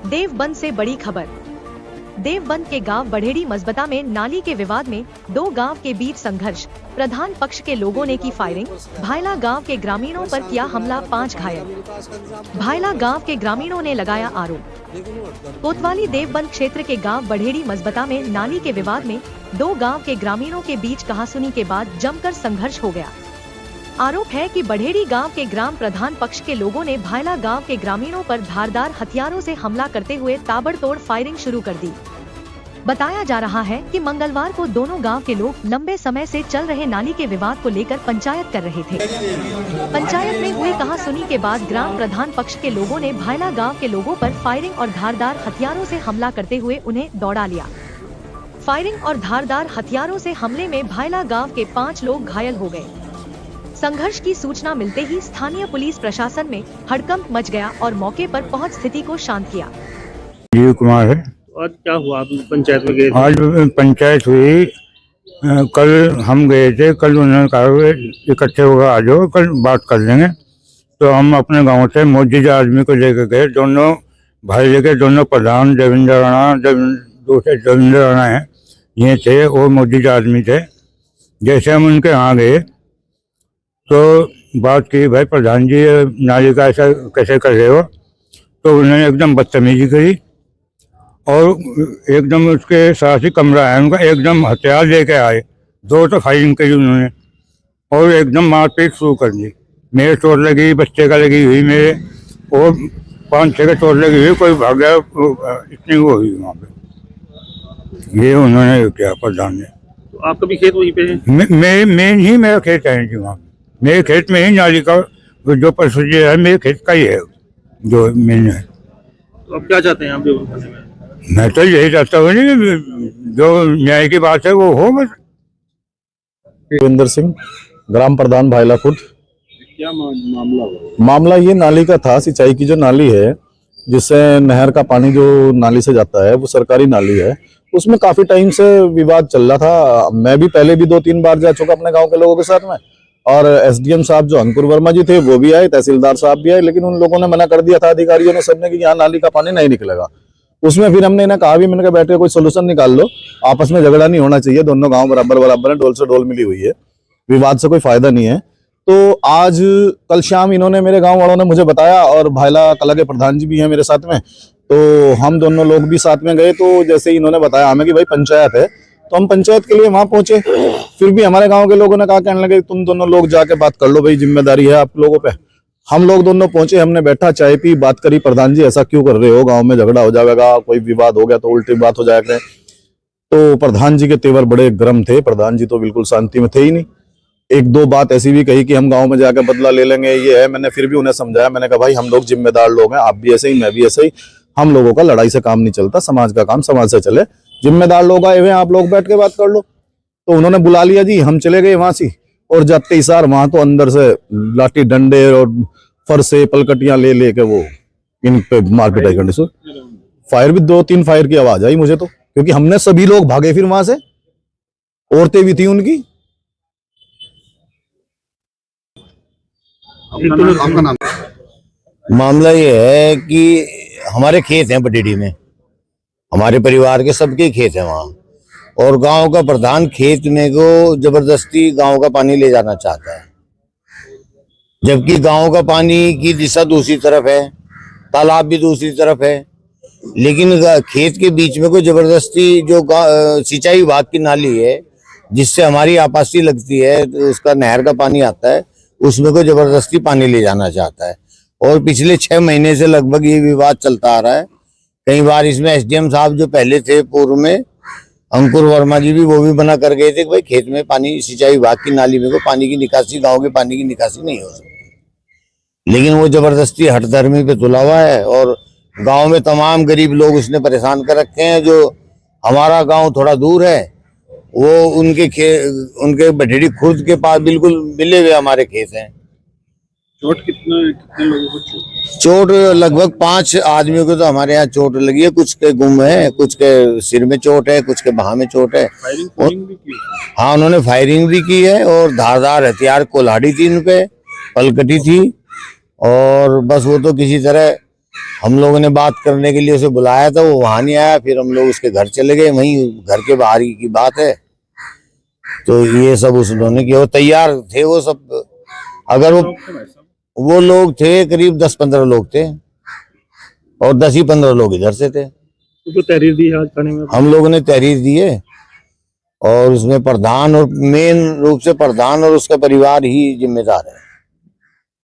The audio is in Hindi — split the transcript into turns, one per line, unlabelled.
देवबंद से बड़ी खबर। देवबंद के गांव बढ़ेड़ी मजबता में नाली के विवाद में दो गांव के बीच संघर्ष, प्रधान पक्ष के लोगों ने की फायरिंग, भायला गांव के ग्रामीणों पर किया हमला, 5 घायल। भायला गांव के ग्रामीणों ने लगाया आरोप। कोतवाली देवबंद क्षेत्र के गांव बढ़ेड़ी मजबता में नाली के विवाद में दो गांव के ग्रामीणों के बीच कहासुनी के बाद जमकर संघर्ष हो गया। आरोप है कि बढ़ेड़ी गांव के ग्राम प्रधान पक्ष के लोगों ने भायला गांव के ग्रामीणों पर धारदार हथियारों से हमला करते हुए ताबड़तोड़ फायरिंग शुरू कर दी। बताया जा रहा है कि मंगलवार को दोनों गांव के लोग लंबे समय से चल रहे नाली के विवाद को लेकर पंचायत कर रहे थे। पंचायत में हुई कहासुनी के बाद ग्राम प्रधान पक्ष के लोगों ने भायला गांव के लोगों पर फायरिंग और धारदार हथियारों से हमला करते हुए उन्हें दौड़ा लिया। फायरिंग और धारदार हथियारों से हमले में भायला गाँव के 5 लोग घायल हो गए। संघर्ष की सूचना मिलते ही स्थानीय पुलिस प्रशासन में हड़कंप मच गया और मौके पर पहुंच स्थिति को शांत किया।
जीव कुमार है।
आज क्या हुआ, आप पंचायत में गए थे?
आज पंचायत हुई, कल हम गए थे। कल उन्होंने कहा इकट्ठे होकर आ जाओ, कल बात कर लेंगे। तो हम अपने गांव से मोदी आदमी को लेकर गए। दोनों भाई लेके दोनों प्रधान देवेंद्र राणा, दूसरे देवेंद्र राणा है, ये थे, और मोदी आदमी थे। जैसे हम उनके यहाँ गए तो बात की, भाई प्रधान जी नाली का ऐसा कैसे कर रहे हो? तो उन्होंने एकदम बदतमीजी करी और एकदम उसके साथ ही कमरा है उनका, एकदम हथियार लेके आए। 2 तो फायरिंग करी उन्होंने और एकदम मारपीट शुरू कर दी। मेरे चोट लगी, बच्चे का लगी हुई, मेरे और 5-6 का चोट लगी हुई, कोई भाग गया, इतनी वो हुई वहाँ पे। ये उन्होंने किया प्रधान ने।
तो आपका भी खेत वहीं पे है?
मैं ही, मेरा खेत है जी वहाँ। मेरे खेत में ही नाली का जो प्रोसीजर है मेरे खेत का ही है जो मैंने है।
तो आप क्या चाहते हैं आप जो करने में?
मैं तो यही चाहता हूँ जो न्याय की बात है वो हो बस।
देवेंद्र सिंह, ग्राम प्रधान भायला खुद।
क्या मामला हुआ?
मामला ये नाली का था। सिंचाई की जो नाली है जिससे नहर का पानी जो नाली से जाता है वो सरकारी नाली है। उसमें काफी टाइम से विवाद चल रहा था। मैं भी पहले भी 2-3 बार जा चुका अपने गांव के लोगों के साथ में, और एसडीएम साहब जो अंकुर वर्मा जी थे वो भी आए, तहसीलदार साहब भी आए, लेकिन उन लोगों ने मना कर दिया था, अधिकारियों ने, सबने, कि यहाँ नाली का पानी नहीं निकलेगा। उसमें फिर हमने इन्हें कहा भी, मैंने कहा बैठे कोई सोल्यूशन निकाल लो, आपस में झगड़ा नहीं होना चाहिए, दोनों गांव बराबर बराबर है, डोल से डोल मिली हुई है, विवाद से कोई फायदा नहीं है। तो आज कल शाम इन्होंने, मेरे गाँव वालों ने मुझे बताया, और भायला कला के प्रधान जी भी हैं मेरे साथ में, तो हम दोनों लोग भी साथ में गए। तो जैसे ही इन्होंने बताया हमें कि भाई पंचायत है, तो हम पंचायत के लिए वहां पहुंचे। फिर भी हमारे गांव के लोगों ने कहा, कहने लगे तुम दोनों लोग जाके बात कर लो, भाई जिम्मेदारी है आप लोगों पे। हम लोग दोनों पहुंचे, हमने बैठा, चाय पी, बात करी। प्रधान जी ऐसा क्यों कर रहे हो, गांव में झगड़ा हो जाएगा, कोई विवाद हो गया तो उल्टी बात हो जाएगा। तो प्रधान जी के तेवर बड़े गर्म थे। प्रधान जी तो बिल्कुल शांति में थे ही नहीं। 1-2 बात ऐसी भी कही कि हम गाँव में जाकर बदला ले लेंगे, ये है। मैंने फिर भी उन्हें समझाया, मैंने कहा भाई हम लोग जिम्मेदार लोग हैं, आप भी ऐसे ही, मैं भी ऐसे ही, हम लोगों का लड़ाई से काम नहीं चलता, समाज का काम समाज से चले, जिम्मेदार लोग आए हुए हैं, आप लोग बैठ के बात कर लो। तो उन्होंने बुला लिया जी, हम चले गए वहां से, और जाते ही सार वहां तो अंदर से लाठी डंडे और फरसे पलकटियां ले लेके वो इन पे मारपीट आई करने से। फायर भी 2-3 फायर की आवाज आई मुझे तो, क्योंकि हमने सभी लोग भागे फिर वहां से, औरतें भी थी उनकी।
आपका नाम?
मामला ये है कि हमारे खेत हैं बढ़ेड़ी में, हमारे परिवार के सबके खेत हैं वहाँ, और गांव का प्रधान खेत में को जबरदस्ती गांव का पानी ले जाना चाहता है, जबकि गांव का पानी की दिशा दूसरी तरफ है, तालाब भी दूसरी तरफ है, लेकिन खेत के बीच में कोई जबरदस्ती जो सिंचाई विभाग की नाली है जिससे हमारी आपासी लगती है, तो उसका नहर का पानी आता है, उसमें कोई जबरदस्ती पानी ले जाना चाहता है। और पिछले 6 महीने से लगभग ये विवाद चलता आ रहा है। कई बार इसमें एसडीएम साहब जो पहले थे पूर्व में, अंकुर वर्मा जी भी, वो भी मना कर गए थे कि भाई खेत में पानी, सिंचाई विभाग की नाली में को पानी की निकासी, गांव के पानी की निकासी नहीं हो सकती। लेकिन वो जबरदस्ती हठधर्मी पे तुला हुआ है, और गांव में तमाम गरीब लोग उसने परेशान कर रखे हैं। जो हमारा गांव थोड़ा दूर है, वो उनके बढ़ेड़ी खुर्द के पास बिल्कुल मिले हुए हमारे खेत हैं।
चोट कितने लोगों को?
चोट लगभग 5 आदमियों को तो हमारे यहाँ चोट लगी है। कुछ के गुम है, कुछ के सिर में चोट है, कुछ के बाह में चोट है।
फायरिंग भी की?
हाँ, उन्होंने फायरिंग भी की है, और धारदार हथियार, कुल्हाड़ी थी उन पे, पलकटी थी, और बस वो तो किसी तरह हम लोगों ने बात करने के लिए उसे बुलाया था, वो वहां नहीं आया। फिर हम लोग उसके घर चले गए, वहीं घर के बाहर की बात है। तो ये सब उन्होंने किया, वो तैयार थे वो सब। अगर वो लोग थे करीब 10-15 लोग थे, और 10 ही 15 लोग इधर से थे।
तो तहरीर दी आज थाने में?
हम लोगों ने तहरीर दी है, और उसमें प्रधान, और मेन रूप से प्रधान और उसका परिवार ही जिम्मेदार है।